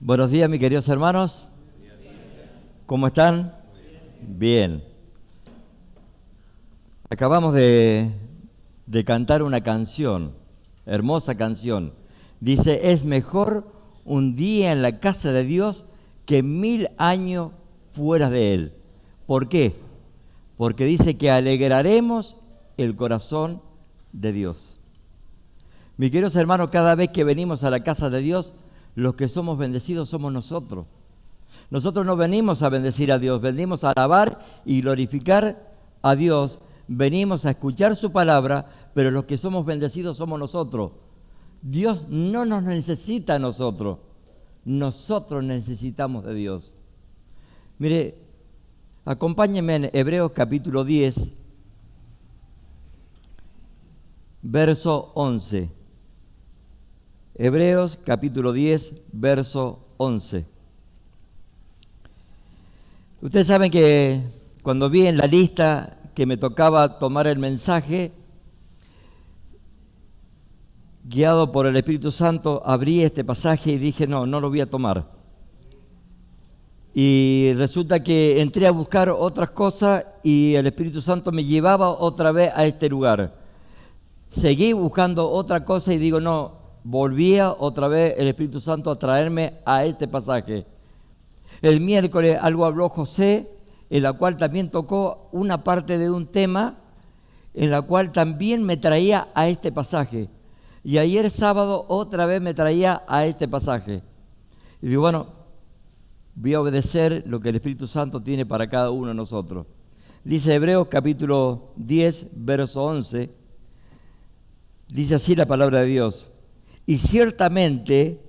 Buenos días, mis queridos hermanos. ¿Cómo están? Bien. Acabamos de cantar una canción, hermosa canción. Dice, es mejor un día en la casa de Dios que 1000 años fuera de Él. ¿Por qué? Porque dice que alegraremos el corazón de Dios. Mis queridos hermanos, cada vez que venimos a la casa de Dios, los que somos bendecidos somos nosotros. Nosotros no venimos a bendecir a Dios, venimos a alabar y glorificar a Dios, venimos a escuchar su palabra, pero los que somos bendecidos somos nosotros. Dios no nos necesita a nosotros, nosotros necesitamos de Dios. Mire, acompáñenme en Hebreos capítulo 10, verso 11. Hebreos capítulo 10, verso 11. Ustedes saben que cuando vi en la lista que me tocaba tomar el mensaje, guiado por el Espíritu Santo, abrí este pasaje y dije, no lo voy a tomar. Y resulta que entré a buscar otras cosas y el Espíritu Santo me llevaba otra vez a este lugar. Seguí buscando otra cosa y digo, no, volvía otra vez el Espíritu Santo a traerme a este pasaje. El miércoles algo habló José, en la cual también tocó una parte de un tema, en la cual también me traía a este pasaje. Y ayer sábado otra vez me traía a este pasaje. Y digo, bueno, voy a obedecer lo que el Espíritu Santo tiene para cada uno de nosotros. Dice Hebreos capítulo 10, verso 11, dice así la palabra de Dios. Y ciertamente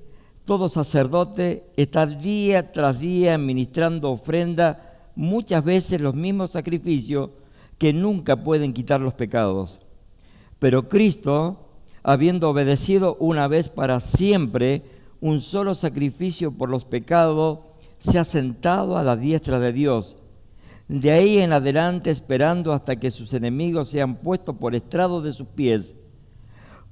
todo sacerdote está día tras día administrando ofrenda, muchas veces los mismos sacrificios que nunca pueden quitar los pecados. Pero Cristo, habiendo obedecido una vez para siempre un solo sacrificio por los pecados, se ha sentado a la diestra de Dios. De ahí en adelante esperando hasta que sus enemigos sean puestos por estrado de sus pies,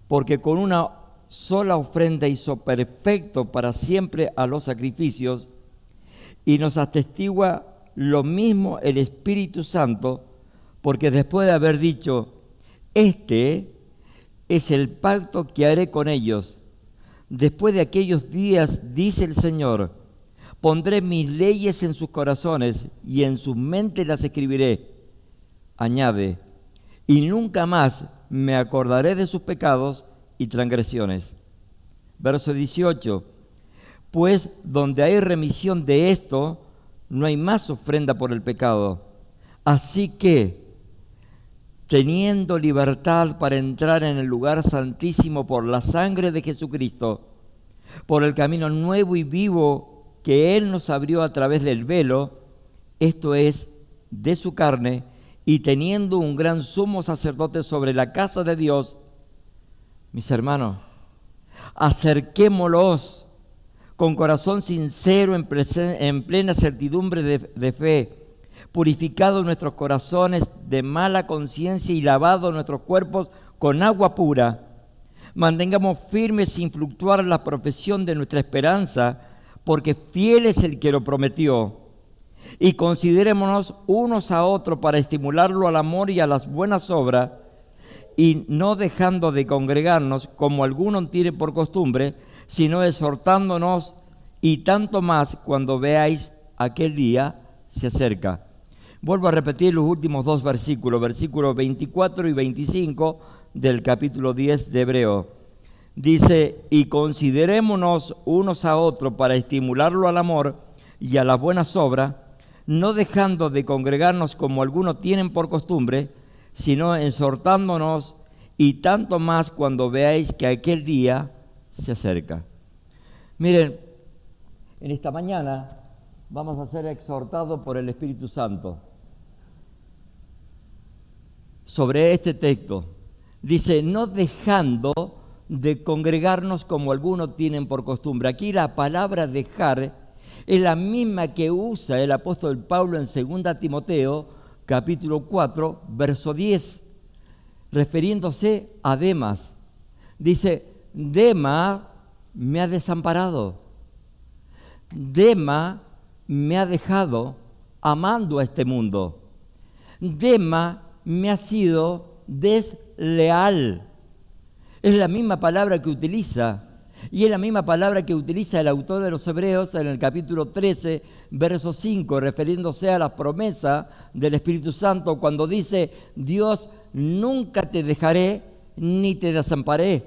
porque con una sola ofrenda hizo perfecto para siempre a los sacrificios, y nos atestigua lo mismo el Espíritu Santo, porque después de haber dicho, este es el pacto que haré con ellos. Después de aquellos días, dice el Señor, pondré mis leyes en sus corazones y en sus mentes las escribiré. Añade, y nunca más me acordaré de sus pecados y transgresiones. Verso 18. Pues donde hay remisión de esto, no hay más ofrenda por el pecado. Así que, teniendo libertad para entrar en el lugar santísimo por la sangre de Jesucristo, por el camino nuevo y vivo que Él nos abrió a través del velo, esto es, de su carne, y teniendo un gran sumo sacerdote sobre la casa de Dios, mis hermanos, acerquémoslos con corazón sincero en plena certidumbre de fe, purificados nuestros corazones de mala conciencia y lavados nuestros cuerpos con agua pura. Mantengamos firmes sin fluctuar la profesión de nuestra esperanza, porque fiel es el que lo prometió. Y considerémonos unos a otros para estimularlo al amor y a las buenas obras, y no dejando de congregarnos, como algunos tienen por costumbre, sino exhortándonos, y tanto más cuando veáis aquel día se acerca. Vuelvo a repetir los últimos dos versículos 24 y 25 del capítulo 10 de Hebreo. Dice, y considerémonos unos a otros para estimularlo al amor y a las buenas obras, no dejando de congregarnos como algunos tienen por costumbre, sino exhortándonos, y tanto más cuando veáis que aquel día se acerca. Miren, en esta mañana vamos a ser exhortados por el Espíritu Santo sobre este texto. Dice, no dejando de congregarnos como algunos tienen por costumbre. Aquí la palabra dejar es la misma que usa el apóstol Pablo en 2 Timoteo, capítulo 4, verso 10, refiriéndose a Demas. Dice, Demas me ha desamparado. Dema me ha dejado amando a este mundo. Dema me ha sido desleal. Es la misma palabra que utiliza, y es la misma palabra que utiliza el autor de los Hebreos en el capítulo 13, verso 5, refiriéndose a la promesa del Espíritu Santo, cuando dice: Dios, nunca te dejaré ni te desampararé.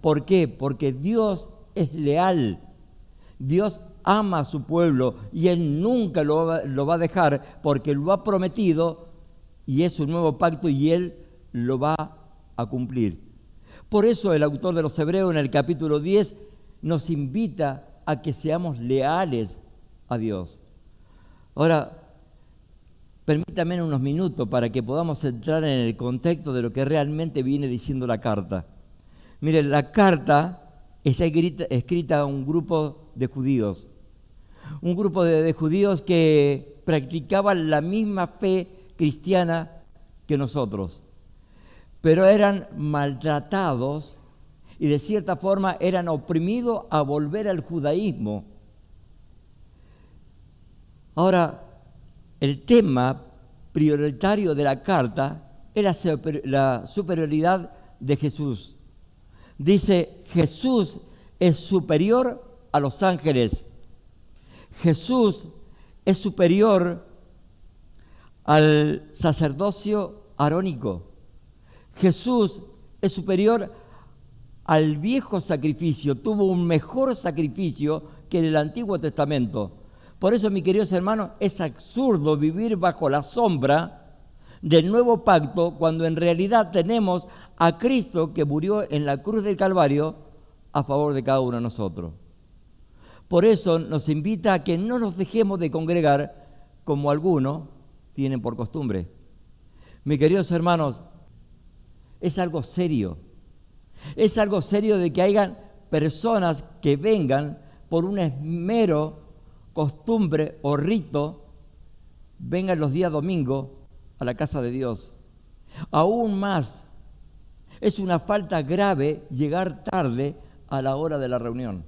¿Por qué? Porque Dios es leal. Dios ama a su pueblo y Él nunca lo va a dejar, porque lo ha prometido y es un nuevo pacto y Él lo va a cumplir. Por eso el autor de los Hebreos en el capítulo 10 nos invita a que seamos leales a Dios. Ahora, permítame unos minutos para que podamos entrar en el contexto de lo que realmente viene diciendo la carta. Mire, la carta está escrita a un grupo de judíos. Un grupo de judíos que practicaban la misma fe cristiana que nosotros, pero eran maltratados y de cierta forma eran oprimidos a volver al judaísmo. Ahora, el tema prioritario de la carta es la superioridad de Jesús. Dice: Jesús es superior a los ángeles. Jesús es superior al sacerdocio arónico. Jesús es superior al viejo sacrificio, tuvo un mejor sacrificio que en el Antiguo Testamento. Por eso, mis queridos hermanos, es absurdo vivir bajo la sombra del nuevo pacto cuando en realidad tenemos a Cristo que murió en la cruz del Calvario a favor de cada uno de nosotros. Por eso nos invita a que no nos dejemos de congregar como algunos tienen por costumbre. Mis queridos hermanos, es algo serio. Es algo serio de que hayan personas que vengan por un mero costumbre o rito, vengan los días domingos a la casa de Dios. Aún más, es una falta grave llegar tarde a la hora de la reunión.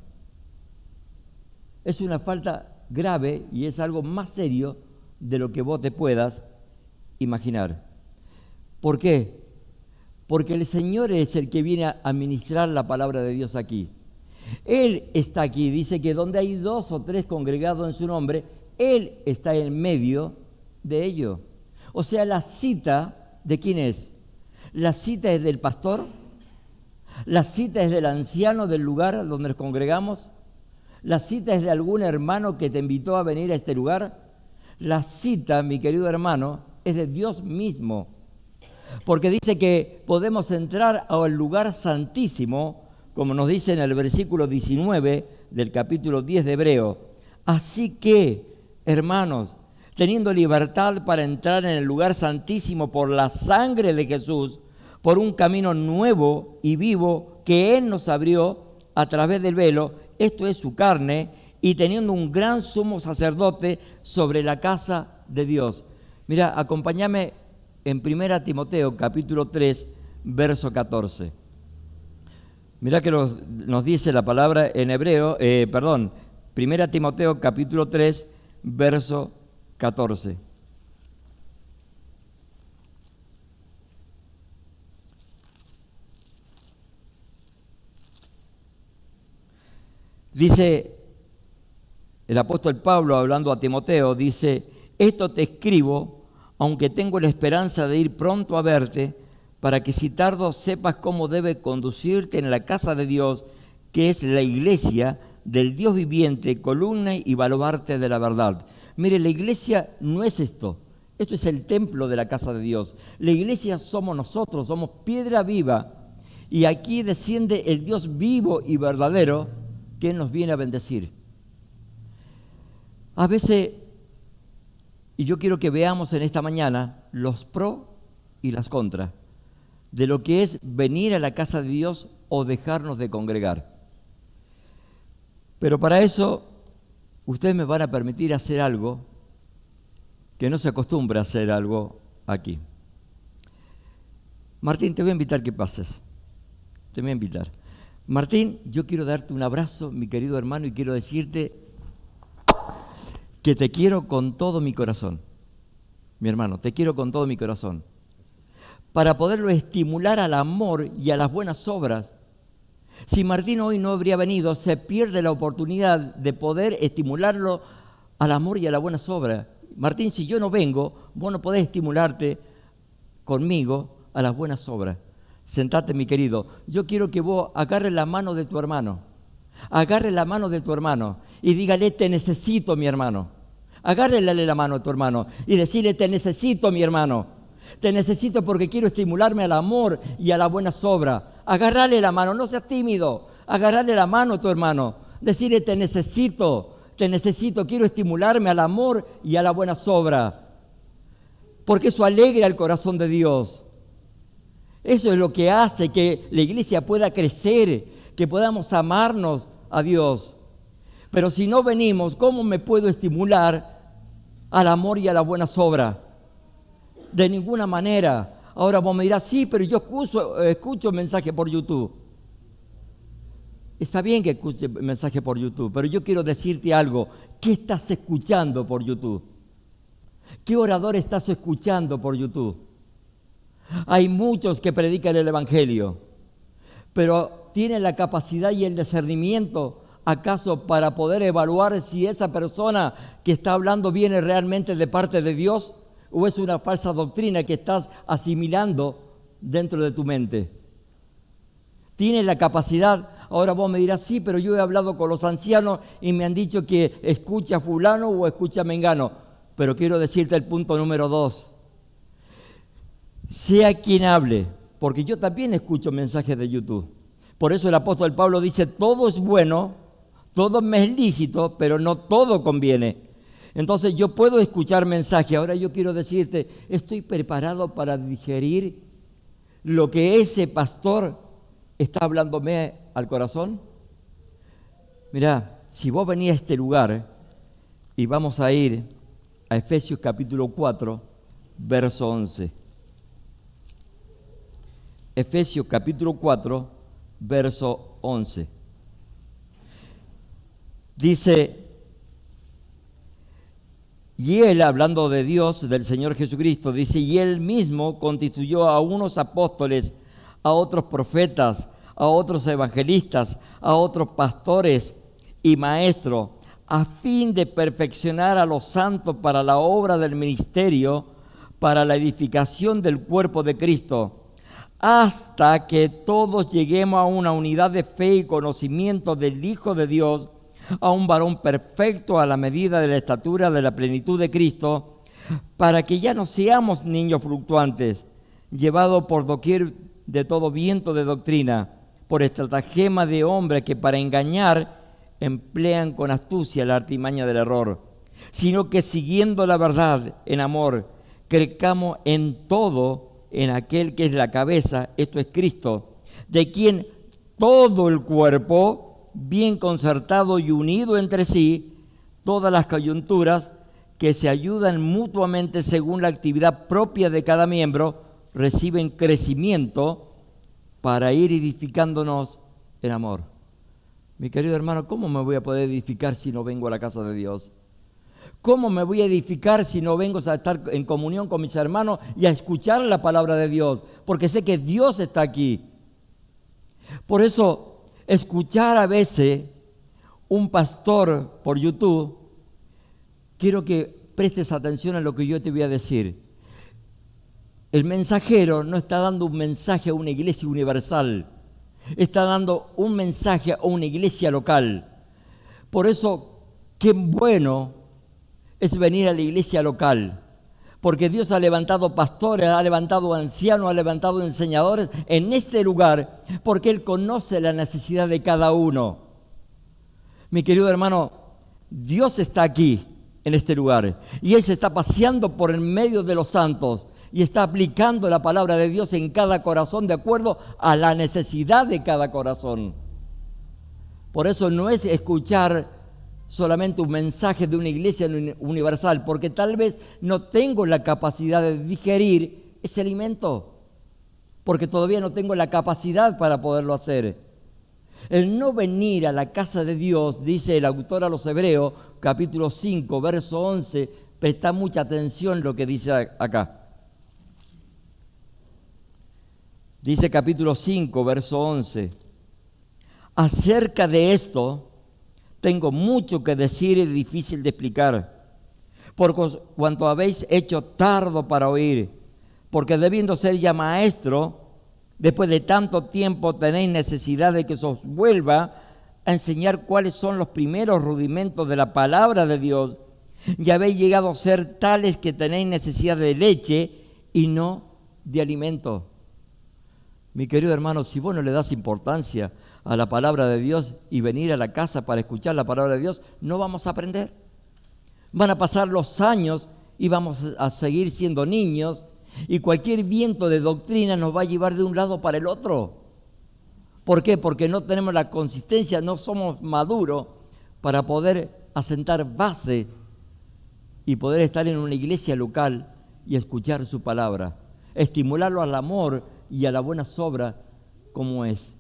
Es una falta grave y es algo más serio de lo que vos te puedas imaginar. ¿Por qué? Porque el Señor es el que viene a ministrar la palabra de Dios aquí. Él está aquí, dice que donde hay 2 o 3 congregados en su nombre, Él está en medio de ellos. O sea, la cita, ¿de quién es? La cita es del pastor, la cita es del anciano del lugar donde nos congregamos, la cita es de algún hermano que te invitó a venir a este lugar. La cita, mi querido hermano, es de Dios mismo. Porque dice que podemos entrar al lugar santísimo, como nos dice en el versículo 19 del capítulo 10 de Hebreo. Así que, hermanos, teniendo libertad para entrar en el lugar santísimo por la sangre de Jesús, por un camino nuevo y vivo que Él nos abrió a través del velo, esto es su carne, y teniendo un gran sumo sacerdote sobre la casa de Dios. Mira, acompáñame en 1 Timoteo capítulo 3, verso 14. Mirá que nos dice la palabra en hebreo, 1 Timoteo capítulo 3, verso 14. Dice el apóstol Pablo, hablando a Timoteo, dice: esto te escribo, aunque tengo la esperanza de ir pronto a verte, para que si tardo sepas cómo debe conducirte en la casa de Dios, que es la iglesia del Dios viviente, columna y baluarte de la verdad. Mire, la iglesia no es esto es el templo de la casa de Dios. La iglesia somos nosotros, somos piedra viva, y aquí desciende el Dios vivo y verdadero, que nos viene a bendecir. A veces, y yo quiero que veamos en esta mañana los pros y las contras de lo que es venir a la casa de Dios o dejarnos de congregar. Pero para eso, ustedes me van a permitir hacer algo que no se acostumbra a hacer algo aquí. Martín, te voy a invitar que pases. Te voy a invitar. Martín, yo quiero darte un abrazo, mi querido hermano, y quiero decirte que te quiero con todo mi corazón. Mi hermano, te quiero con todo mi corazón. Para poderlo estimular al amor y a las buenas obras. Si Martín hoy no habría venido, se pierde la oportunidad de poder estimularlo al amor y a las buenas obras. Martín, si yo no vengo, vos no podés estimularte conmigo a las buenas obras. Sentate, mi querido. Yo quiero que vos agarres la mano de tu hermano. Agarre la mano de tu hermano y dígale, te necesito, mi hermano. Agárrele la mano a tu hermano y decirle, te necesito, mi hermano. Te necesito porque quiero estimularme al amor y a las buenas obras. Agarrale la mano, no seas tímido. Agarrale la mano a tu hermano. Decirle, te necesito, quiero estimularme al amor y a las buenas obras. Porque eso alegra el corazón de Dios. Eso es lo que hace que la iglesia pueda crecer, que podamos amarnos a Dios. Pero si no venimos, ¿cómo me puedo estimular al amor y a las buenas obras? De ninguna manera. Ahora vos me dirás, sí, pero yo escucho mensajes por YouTube. Está bien que escuche mensajes por YouTube, pero yo quiero decirte algo. ¿Qué estás escuchando por YouTube? ¿Qué orador estás escuchando por YouTube? Hay muchos que predican el Evangelio, pero ¿tienen la capacidad y el discernimiento acaso para poder evaluar si esa persona que está hablando viene realmente de parte de Dios o es una falsa doctrina que estás asimilando dentro de tu mente? ¿Tienes la capacidad? Ahora vos me dirás, sí, pero yo he hablado con los ancianos y me han dicho que escucha a fulano o escucha a mengano. Pero quiero decirte el punto número 2. Sea quien hable, porque yo también escucho mensajes de YouTube. Por eso el apóstol Pablo dice, todo es bueno, todo me es lícito, pero no todo conviene. Entonces yo puedo escuchar mensajes. Ahora yo quiero decirte, estoy preparado para digerir lo que ese pastor está hablándome al corazón. Mirá, si vos venís a este lugar y vamos a ir a Efesios capítulo 4, verso 11. Efesios capítulo 4, verso 11. Dice, y él, hablando de Dios, del Señor Jesucristo, dice, y él mismo constituyó a unos apóstoles, a otros profetas, a otros evangelistas, a otros pastores y maestros, a fin de perfeccionar a los santos para la obra del ministerio, para la edificación del cuerpo de Cristo, hasta que todos lleguemos a una unidad de fe y conocimiento del Hijo de Dios, a un varón perfecto a la medida de la estatura de la plenitud de Cristo, para que ya no seamos niños fluctuantes, llevados por doquier de todo viento de doctrina, por estratagema de hombres que para engañar emplean con astucia la artimaña del error, sino que siguiendo la verdad en amor, crezcamos en todo en aquel que es la cabeza, esto es Cristo, de quien todo el cuerpo, bien concertado y unido entre sí, todas las coyunturas que se ayudan mutuamente según la actividad propia de cada miembro, reciben crecimiento para ir edificándonos en amor. Mi querido hermano, ¿cómo me voy a poder edificar si no vengo a la casa de Dios? ¿Cómo me voy a edificar si no vengo a estar en comunión con mis hermanos y a escuchar la palabra de Dios? Porque sé que Dios está aquí. Por eso, escuchar a veces un pastor por YouTube, quiero que prestes atención a lo que yo te voy a decir. El mensajero no está dando un mensaje a una iglesia universal, está dando un mensaje a una iglesia local. Por eso, qué bueno es venir a la iglesia local, porque Dios ha levantado pastores, ha levantado ancianos, ha levantado enseñadores en este lugar, porque Él conoce la necesidad de cada uno. Mi querido hermano, Dios está aquí, en este lugar, y Él se está paseando por el medio de los santos, y está aplicando la palabra de Dios en cada corazón de acuerdo a la necesidad de cada corazón. Por eso no es escuchar solamente un mensaje de una iglesia universal, porque tal vez no tengo la capacidad de digerir ese alimento, porque todavía no tengo la capacidad para poderlo hacer. El no venir a la casa de Dios, dice el autor a los Hebreos, capítulo 5, verso 11, presta mucha atención lo que dice acá. Dice capítulo 5, verso 11. Acerca de esto, tengo mucho que decir y difícil de explicar, por cuanto habéis hecho tardo para oír, porque debiendo ser ya maestro, después de tanto tiempo tenéis necesidad de que se os vuelva a enseñar cuáles son los primeros rudimentos de la palabra de Dios, y habéis llegado a ser tales que tenéis necesidad de leche y no de alimento. Mi querido hermano, si vos no le das importancia a la palabra de Dios y venir a la casa para escuchar la palabra de Dios, no vamos a aprender. Van a pasar los años y vamos a seguir siendo niños, y cualquier viento de doctrina nos va a llevar de un lado para el otro. ¿Por qué? Porque no tenemos la consistencia, no somos maduros para poder asentar base y poder estar en una iglesia local y escuchar su palabra, estimularlo al amor y a la buena obra como es.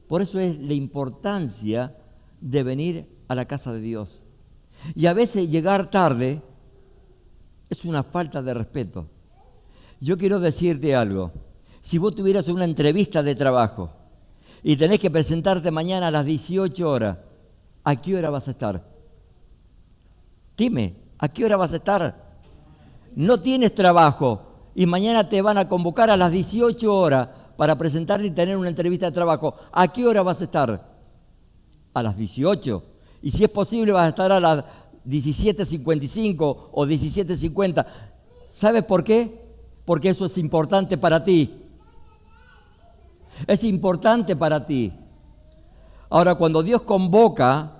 Por eso es la importancia de venir a la casa de Dios. Y a veces llegar tarde es una falta de respeto. Yo quiero decirte algo. Si vos tuvieras una entrevista de trabajo y tenés que presentarte mañana a las 18 horas, ¿a qué hora vas a estar? Dime, ¿a qué hora vas a estar? No tienes trabajo y mañana te van a convocar a las 18 horas para presentarte y tener una entrevista de trabajo. ¿A qué hora vas a estar? A las 18. Y si es posible vas a estar a las 17:55 o 17:50. ¿Sabes por qué? Porque eso es importante para ti. Es importante para ti. Ahora, cuando Dios convoca,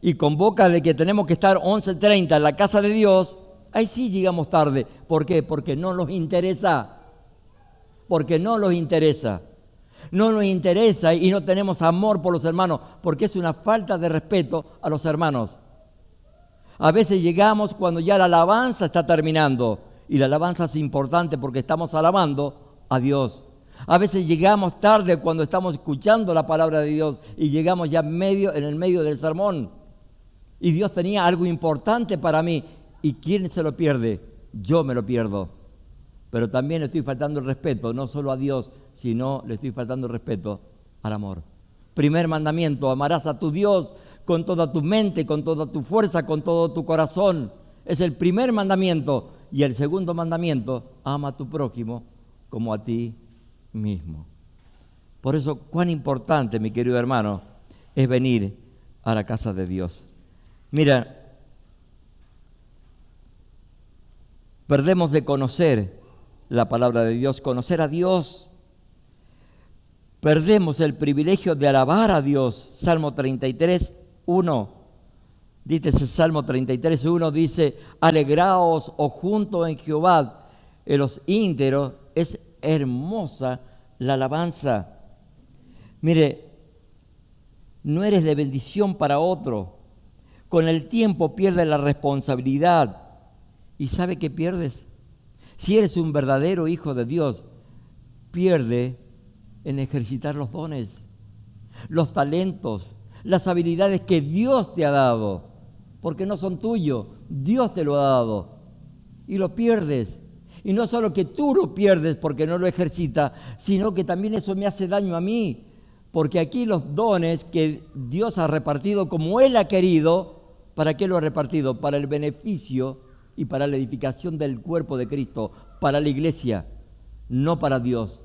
y convoca de que tenemos que estar 11:30 en la casa de Dios, ahí sí llegamos tarde. ¿Por qué? Porque no nos interesa. Porque no nos interesa. No nos interesa y no tenemos amor por los hermanos, porque es una falta de respeto a los hermanos. A veces llegamos cuando ya la alabanza está terminando, y la alabanza es importante porque estamos alabando a Dios. A veces llegamos tarde cuando estamos escuchando la palabra de Dios y llegamos ya en el medio del sermón. Y Dios tenía algo importante para mí. ¿Y quién se lo pierde? Yo me lo pierdo. Pero también le estoy faltando el respeto, no solo a Dios, sino le estoy faltando el respeto al amor. Primer mandamiento: amarás a tu Dios con toda tu mente, con toda tu fuerza, con todo tu corazón. Es el primer mandamiento. Y el segundo mandamiento: ama a tu prójimo como a ti mismo. Por eso, cuán importante, mi querido hermano, es venir a la casa de Dios. Mira, perdemos de conocer la palabra de Dios, conocer a Dios. Perdemos el privilegio de alabar a Dios. Salmo 33, 1. Dice ese Salmo 33, 1, dice: alegraos, oh juntos en Jehová, en los íntegros es hermosa la alabanza. Mire, no eres de bendición para otro. Con el tiempo pierdes la responsabilidad. ¿Y sabe qué pierdes? Si eres un verdadero hijo de Dios, pierde en ejercitar los dones, los talentos, las habilidades que Dios te ha dado, porque no son tuyos, Dios te lo ha dado, y lo pierdes. Y no solo que tú lo pierdes porque no lo ejercitas, sino que también eso me hace daño a mí, porque aquí los dones que Dios ha repartido como Él ha querido, ¿para qué lo ha repartido? Para el beneficio y para la edificación del cuerpo de Cristo, para la iglesia, no para Dios.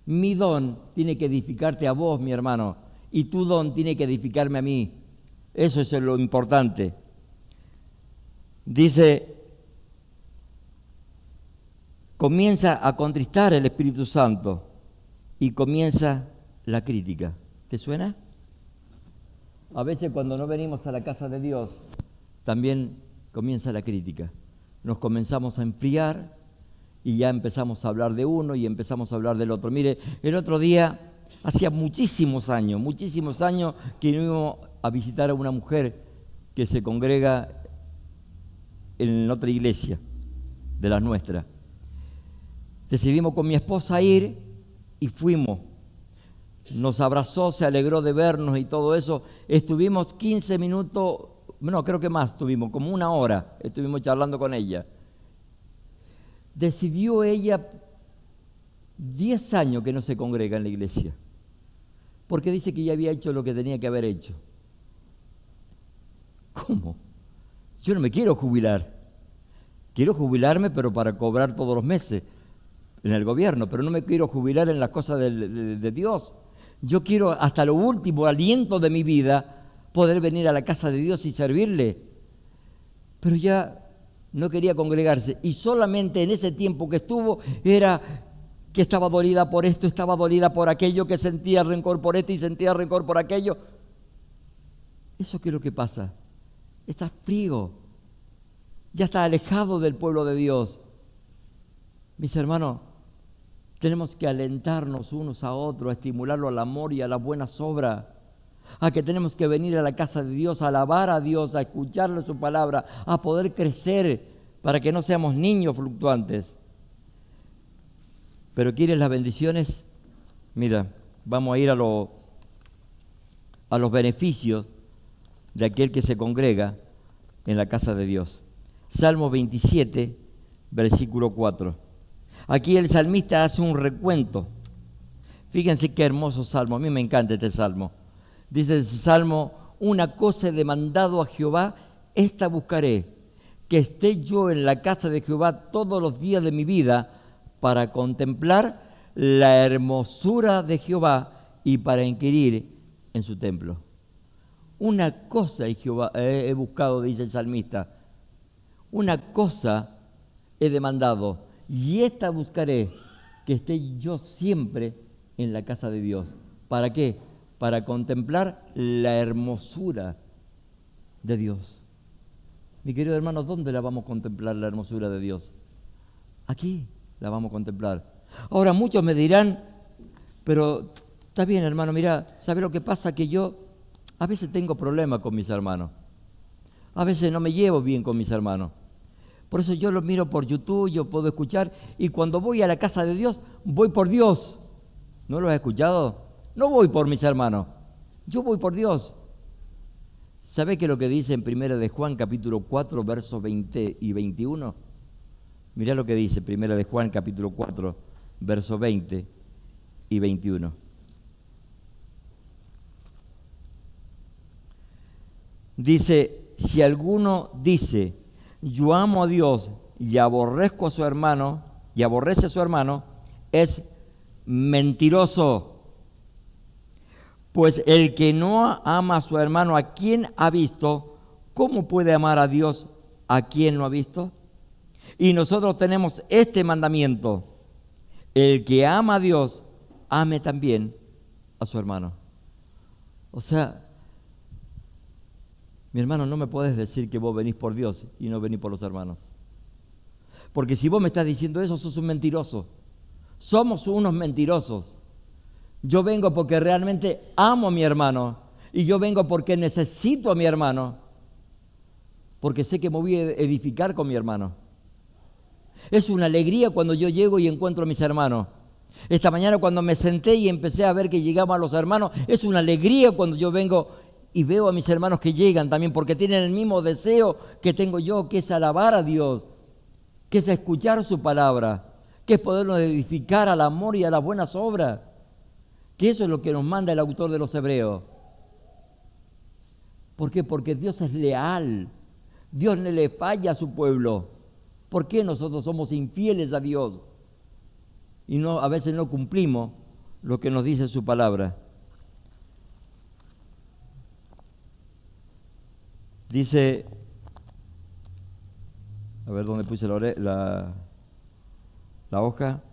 Mi don tiene que edificarte a vos, mi hermano, y tu don tiene que edificarme a mí. Eso es lo importante. Dice, comienza a contristar el Espíritu Santo y comienza la crítica. ¿Te suena? A veces cuando no venimos a la casa de Dios, también comienza la crítica. Nos comenzamos a enfriar y ya empezamos a hablar de uno y empezamos a hablar del otro. Mire, el otro día, hacía muchísimos años que íbamos a visitar a una mujer que se congrega en otra iglesia de la nuestra. Decidimos con mi esposa ir y fuimos. nos abrazó, se alegró de vernos y todo eso. Estuvimos 15 minutos, no, creo que más estuvimos, como una hora estuvimos charlando con ella. Decidió ella 10 años que no se congrega en la iglesia, porque dice que ya había hecho lo que tenía que haber hecho. ¿Cómo? Yo no me quiero jubilar. Quiero jubilarme, pero para cobrar todos los meses en el gobierno, pero no me quiero jubilar en las cosas de Dios. Yo quiero hasta lo último aliento de mi vida poder venir a la casa de Dios y servirle. Pero ya no quería congregarse, y solamente en ese tiempo que estuvo era que estaba dolida por esto, estaba dolida por aquello, que sentía rencor por esto y sentía rencor por aquello. ¿Eso qué es lo que pasa? Está frío, ya está alejado del pueblo de Dios. Mis hermanos, tenemos que alentarnos unos a otros, a estimularlo al amor y a las buenas obras, a que tenemos que venir a la casa de Dios, a alabar a Dios, a escucharle su palabra, a poder crecer para que no seamos niños fluctuantes. Pero ¿quieres las bendiciones? Mira, vamos a ir a los beneficios de aquel que se congrega en la casa de Dios. Salmo 27, versículo 4. Aquí el salmista hace un recuento. Fíjense qué hermoso salmo, a mí me encanta este salmo. Dice ese salmo: una cosa he demandado a Jehová, esta buscaré, que esté yo en la casa de Jehová todos los días de mi vida, para contemplar la hermosura de Jehová y para inquirir en su templo. Una cosa he buscado, dice el salmista, una cosa he demandado, y esta buscaré, que esté yo siempre en la casa de Dios. ¿Para qué? Para contemplar la hermosura de Dios. Mi querido hermano, ¿dónde la vamos a contemplar la hermosura de Dios? Aquí la vamos a contemplar. Ahora muchos me dirán, pero está bien, hermano, mira, ¿sabe lo que pasa? Que yo a veces tengo problemas con mis hermanos. A veces no me llevo bien con mis hermanos. Por eso yo los miro por YouTube, yo puedo escuchar, y cuando voy a la casa de Dios, voy por Dios. ¿No lo has escuchado? No voy por mis hermanos, yo voy por Dios. ¿Sabe qué es lo que dice en 1 de Juan, capítulo 4, versos 20 y 21? Mirá lo que dice 1 de Juan, capítulo 4, versos 20 y 21. Dice: si alguno dice, yo amo a Dios y aborrezco a su hermano, y aborrece a su hermano, es mentiroso. Pues el que no ama a su hermano a quien ha visto, ¿cómo puede amar a Dios a quien no ha visto? Y nosotros tenemos este mandamiento: el que ama a Dios, ame también a su hermano. O sea, mi hermano, no me puedes decir que vos venís por Dios y no venís por los hermanos. Porque si vos me estás diciendo eso, sos un mentiroso. Somos unos mentirosos. Yo vengo porque realmente amo a mi hermano, y yo vengo porque necesito a mi hermano, porque sé que me voy a edificar con mi hermano. Es una alegría cuando yo llego y encuentro a mis hermanos. Esta mañana cuando me senté y empecé a ver que llegaban los hermanos, es una alegría cuando yo vengo y veo a mis hermanos que llegan también, porque tienen el mismo deseo que tengo yo, que es alabar a Dios, que es escuchar su palabra, que es podernos edificar al amor y a las buenas obras. Que eso es lo que nos manda el autor de los Hebreos. ¿Por qué? Porque Dios es leal. Dios no le falla a su pueblo. ¿Por qué nosotros somos infieles a Dios? Y a veces no cumplimos lo que nos dice su palabra. Dice, a ver dónde puse la hoja.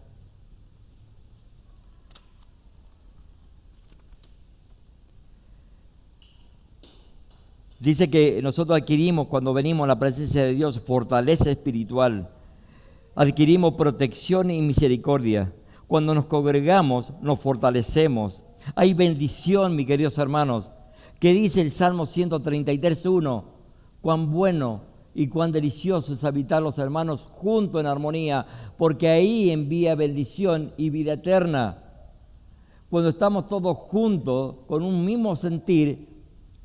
Dice que nosotros adquirimos, cuando venimos a la presencia de Dios, fortaleza espiritual. Adquirimos protección y misericordia. Cuando nos congregamos, nos fortalecemos. Hay bendición, mis queridos hermanos. Que dice el Salmo 133:1: cuán bueno y cuán delicioso es habitar los hermanos juntos en armonía, porque ahí envía bendición y vida eterna. Cuando estamos todos juntos con un mismo sentir,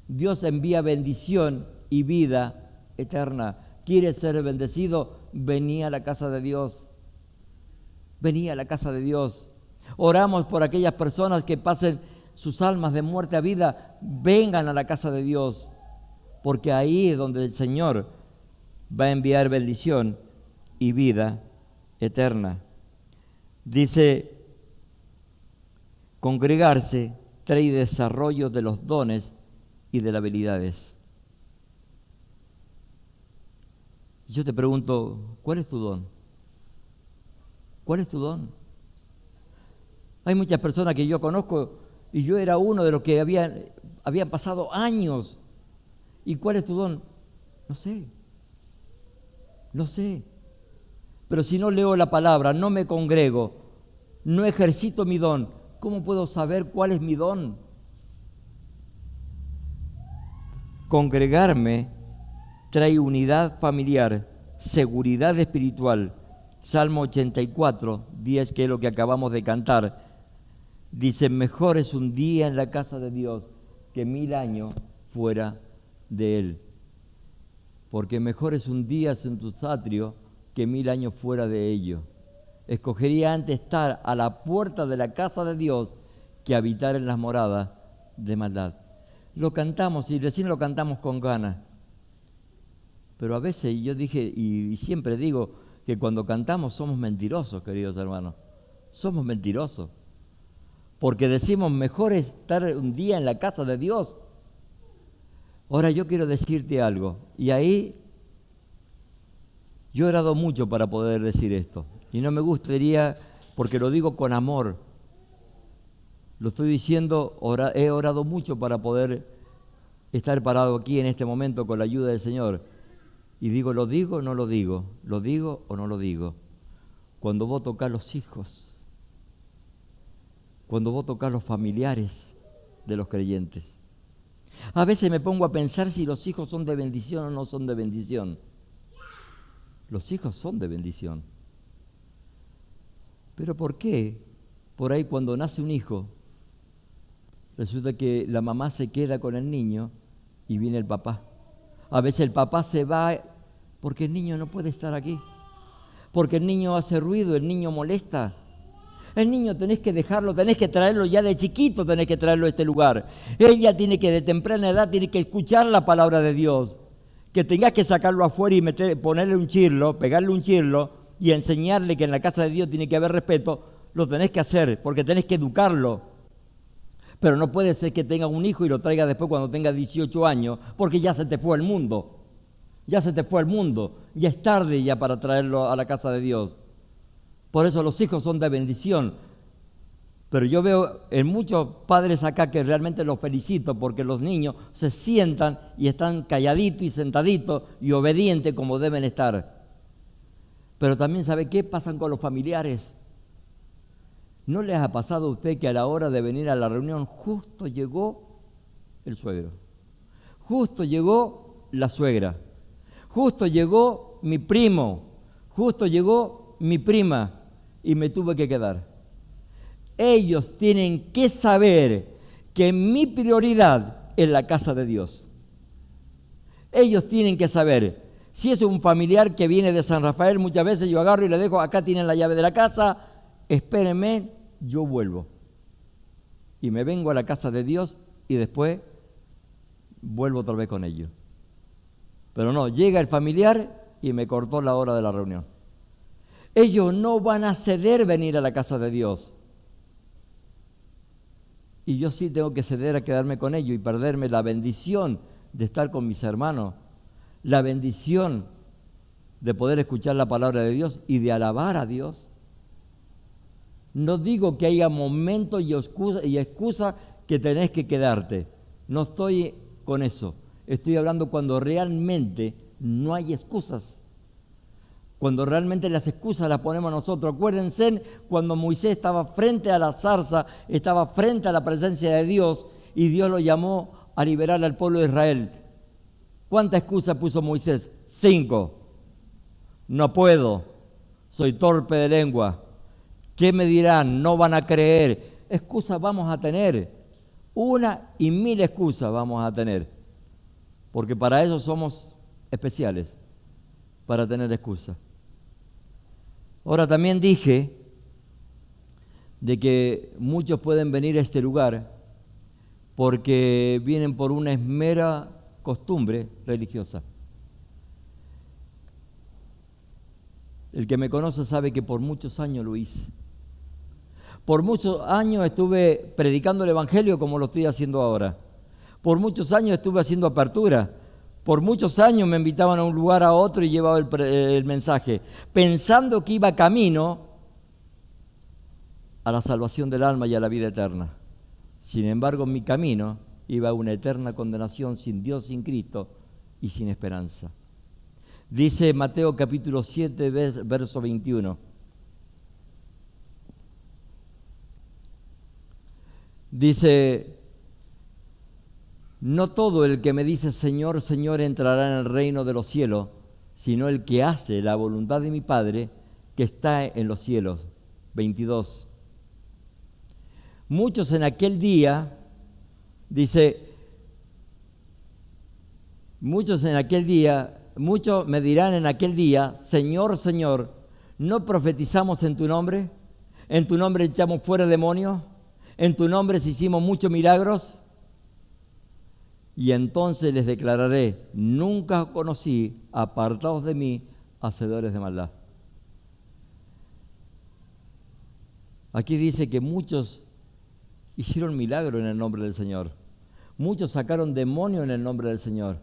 Dios envía bendición y vida eterna. ¿Quieres ser bendecido? Vení a la casa de Dios. Vení a la casa de Dios. Oramos por aquellas personas que pasen sus almas de muerte a vida. Vengan a la casa de Dios, porque ahí es donde el Señor va a enviar bendición y vida eterna. Dice, congregarse trae desarrollo de los dones y de las habilidades. Yo te pregunto, ¿cuál es tu don? ¿Cuál es tu don? Hay muchas personas que yo conozco y yo era uno de los que habían pasado años. ¿Y cuál es tu don? No sé. No sé. Pero si no leo la palabra, no me congrego, no ejercito mi don, ¿cómo puedo saber cuál es mi don? Congregarme trae unidad familiar, seguridad espiritual. Salmo 84, 10, que es lo que acabamos de cantar, dice, mejor es un día en la casa de Dios que 1000 años fuera de Él. Porque mejor es un día en tus atrios que 1000 años fuera de ellos. Escogería antes estar a la puerta de la casa de Dios que habitar en las moradas de maldad. Lo cantamos y recién lo cantamos con ganas. Pero a veces yo dije, y siempre digo, que cuando cantamos somos mentirosos, queridos hermanos. Somos mentirosos. Porque decimos, mejor estar un día en la casa de Dios. Ahora yo quiero decirte algo, y ahí yo he orado mucho para poder decir esto, y no me gustaría, porque lo digo con amor, lo estoy diciendo, he orado mucho para poder estar parado aquí en este momento con la ayuda del Señor, y digo, ¿lo digo o no lo digo? ¿Lo digo o no lo digo? Cuando vos tocás los hijos, cuando vos tocás los familiares de los creyentes. A veces me pongo a pensar si los hijos son de bendición o no son de bendición. Los hijos son de bendición. ¿Pero por qué? Por ahí cuando nace un hijo, resulta que la mamá se queda con el niño y viene el papá. A veces el papá se va porque el niño no puede estar aquí. Porque el niño hace ruido, el niño molesta. El niño tenés que dejarlo, tenés que traerlo ya de chiquito, tenés que traerlo a este lugar. Ella tiene que, de temprana edad, tiene que escuchar la palabra de Dios. Que tengas que sacarlo afuera y ponerle un chirlo, pegarle un chirlo y enseñarle que en la casa de Dios tiene que haber respeto, lo tenés que hacer, porque tenés que educarlo. Pero no puede ser que tenga un hijo y lo traiga después cuando tenga 18 años, porque ya se te fue el mundo. Ya se te fue el mundo. Ya es tarde ya para traerlo a la casa de Dios. Por eso los hijos son de bendición. Pero yo veo en muchos padres acá que realmente los felicito porque los niños se sientan y están calladitos y sentaditos y obedientes como deben estar. Pero también, ¿sabe qué? Pasan con los familiares. ¿No les ha pasado a usted que a la hora de venir a la reunión justo llegó el suegro? Justo llegó la suegra. Justo llegó mi primo. Justo llegó mi prima. Y me tuve que quedar. Ellos tienen que saber que mi prioridad es la casa de Dios. Ellos tienen que saber. Si es un familiar que viene de San Rafael, muchas veces yo agarro y le dejo, acá tienen la llave de la casa, espérenme, yo vuelvo. Y me vengo a la casa de Dios y después vuelvo otra vez con ellos. Pero no, llega el familiar y me cortó la hora de la reunión. Ellos no van a ceder venir a la casa de Dios. Y yo sí tengo que ceder a quedarme con ellos y perderme la bendición de estar con mis hermanos, la bendición de poder escuchar la palabra de Dios y de alabar a Dios. No digo que haya momentos y excusa que tenés que quedarte. No estoy con eso. Estoy hablando cuando realmente no hay excusas. Cuando realmente las excusas las ponemos nosotros. Acuérdense cuando Moisés estaba frente a la zarza, estaba frente a la presencia de Dios y Dios lo llamó a liberar al pueblo de Israel. ¿Cuántas excusas puso Moisés? 5. No puedo, soy torpe de lengua. ¿Qué me dirán? No van a creer. excusas vamos a tener? Una y mil excusas vamos a tener. Porque para eso somos especiales, para tener excusas. Ahora también dije de que muchos pueden venir a este lugar porque vienen por una mera costumbre religiosa. El que me conoce sabe que por muchos años lo hice. Por muchos años estuve predicando el Evangelio como lo estoy haciendo ahora. Por muchos años estuve haciendo apertura. Por muchos años me invitaban a un lugar a otro y llevaba el mensaje, pensando que iba camino a la salvación del alma y a la vida eterna. Sin embargo, mi camino iba a una eterna condenación sin Dios, sin Cristo y sin esperanza. Dice Mateo capítulo 7, verso 21. Dice: no todo el que me dice Señor, Señor entrará en el reino de los cielos, sino el que hace la voluntad de mi Padre que está en los cielos. 22. Muchos en aquel día, dice, muchos me dirán en aquel día, Señor, Señor, ¿no profetizamos en tu nombre? ¿En tu nombre echamos fuera demonios? ¿En tu nombre hicimos muchos milagros? Y entonces les declararé, nunca os conocí, apartados de mí, hacedores de maldad. Aquí dice que muchos hicieron milagros en el nombre del Señor. Muchos sacaron demonios en el nombre del Señor.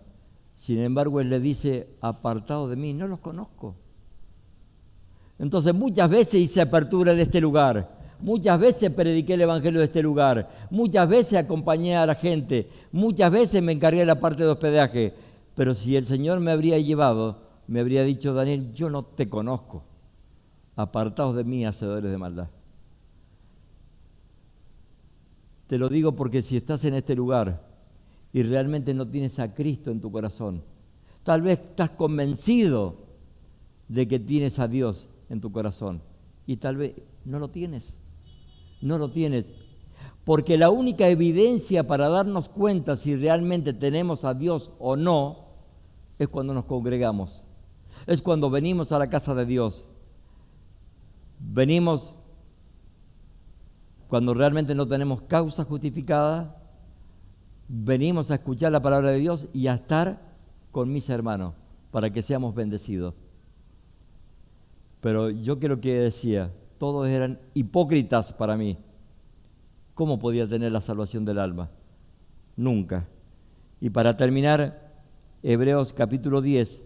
Sin embargo, Él les dice, apartados de mí, no los conozco. Entonces muchas veces hice apertura en este lugar. Muchas veces prediqué el Evangelio de este lugar, muchas veces acompañé a la gente, muchas veces me encargué de la parte de hospedaje, pero si el Señor me habría llevado, me habría dicho, Daniel, yo no te conozco, apartados de mí, hacedores de maldad. Te lo digo porque si estás en este lugar y realmente no tienes a Cristo en tu corazón, tal vez estás convencido de que tienes a Dios en tu corazón y tal vez no lo tienes. No lo tienes, porque la única evidencia para darnos cuenta si realmente tenemos a Dios o no es cuando nos congregamos, es cuando venimos a la casa de Dios. Venimos cuando realmente no tenemos causa justificada, venimos a escuchar la palabra de Dios y a estar con mis hermanos para que seamos bendecidos. Pero yo creo que decía, todos eran hipócritas para mí. ¿Cómo podía tener la salvación del alma? Nunca. Y para terminar, Hebreos capítulo 10.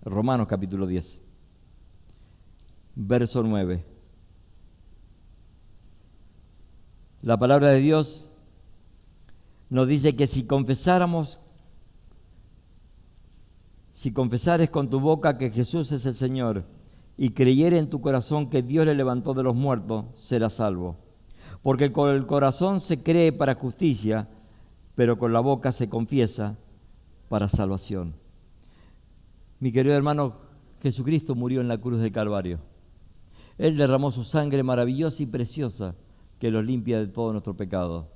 Romanos capítulo 10, verso 9. La palabra de Dios nos dice que si confesares con tu boca que Jesús es el Señor y creyere en tu corazón que Dios le levantó de los muertos, serás salvo. Porque con el corazón se cree para justicia, pero con la boca se confiesa para salvación. Mi querido hermano, Jesucristo murió en la cruz del Calvario. Él derramó su sangre maravillosa y preciosa que los limpia de todo nuestro pecado.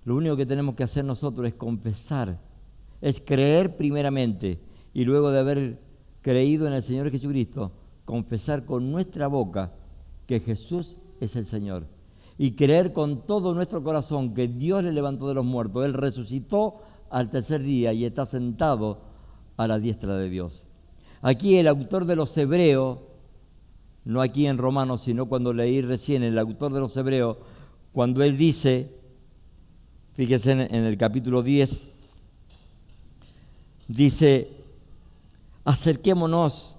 Lo único que tenemos que hacer nosotros es confesar, es creer primeramente y luego de haber creído en el Señor Jesucristo, confesar con nuestra boca que Jesús es el Señor y creer con todo nuestro corazón que Dios le levantó de los muertos. Él resucitó al tercer día y está sentado a la diestra de Dios. Aquí el autor de los Hebreos, no aquí en Romanos, sino cuando leí recién, el autor de los Hebreos, cuando él dice, fíjese en el capítulo 10, dice, acerquémonos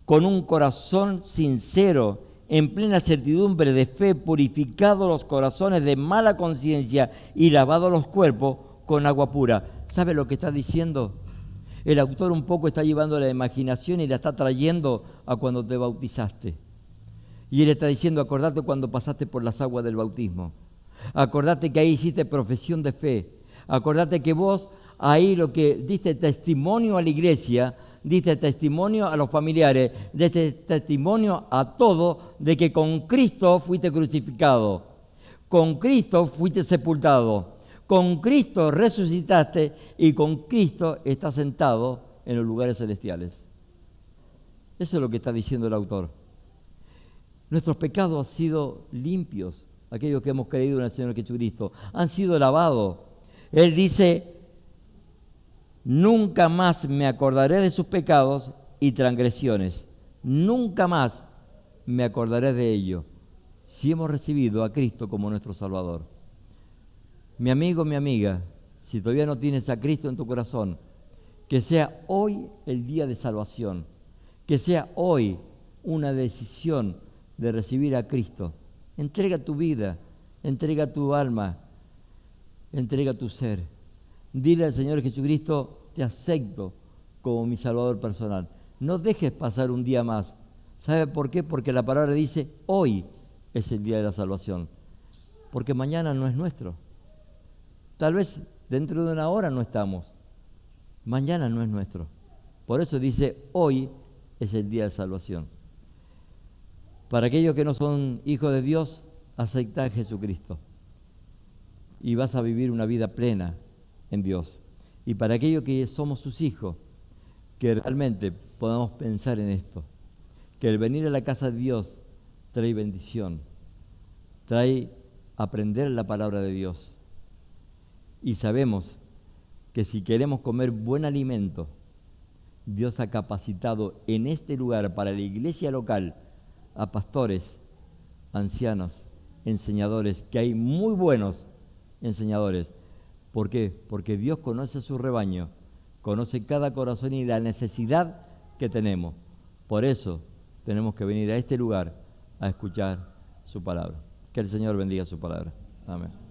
con un corazón sincero, en plena certidumbre de fe, purificados los corazones de mala conciencia y lavados los cuerpos con agua pura. ¿Sabe lo que está diciendo? El autor un poco está llevando la imaginación y la está trayendo a cuando te bautizaste. Y él está diciendo, acordate cuando pasaste por las aguas del bautismo. Acordate que ahí hiciste profesión de fe. Acordate que vos ahí lo que diste testimonio a la iglesia, diste testimonio a los familiares, diste testimonio a todos de que con Cristo fuiste crucificado, con Cristo fuiste sepultado, con Cristo resucitaste y con Cristo estás sentado en los lugares celestiales. Eso es lo que está diciendo el autor. Nuestros pecados han sido limpios, aquellos que hemos creído en el Señor Jesucristo, han sido lavados. Él dice: nunca más me acordaré de sus pecados y transgresiones. Nunca más me acordaré de ello. Si hemos recibido a Cristo como nuestro Salvador. Mi amigo, mi amiga, si todavía no tienes a Cristo en tu corazón, que sea hoy el día de salvación. Que sea hoy una decisión de recibir a Cristo. Entrega tu vida, entrega tu alma, entrega tu ser. Dile al Señor Jesucristo: te acepto como mi Salvador personal. No dejes pasar un día más. ¿Sabe por qué? Porque la palabra dice: hoy es el día de la salvación. Porque mañana no es nuestro. Tal vez dentro de una hora no estamos. Mañana no es nuestro. Por eso dice: hoy es el día de salvación. Para aquellos que no son hijos de Dios, acepta a Jesucristo y vas a vivir una vida plena en Dios. Y para aquellos que somos sus hijos, que realmente podamos pensar en esto, que el venir a la casa de Dios trae bendición, trae aprender la palabra de Dios. Y sabemos que si queremos comer buen alimento, Dios ha capacitado en este lugar para la iglesia local a pastores, ancianos, enseñadores, que hay muy buenos enseñadores. ¿Por qué? Porque Dios conoce a su rebaño, conoce cada corazón y la necesidad que tenemos. Por eso tenemos que venir a este lugar a escuchar su palabra. Que el Señor bendiga su palabra. Amén.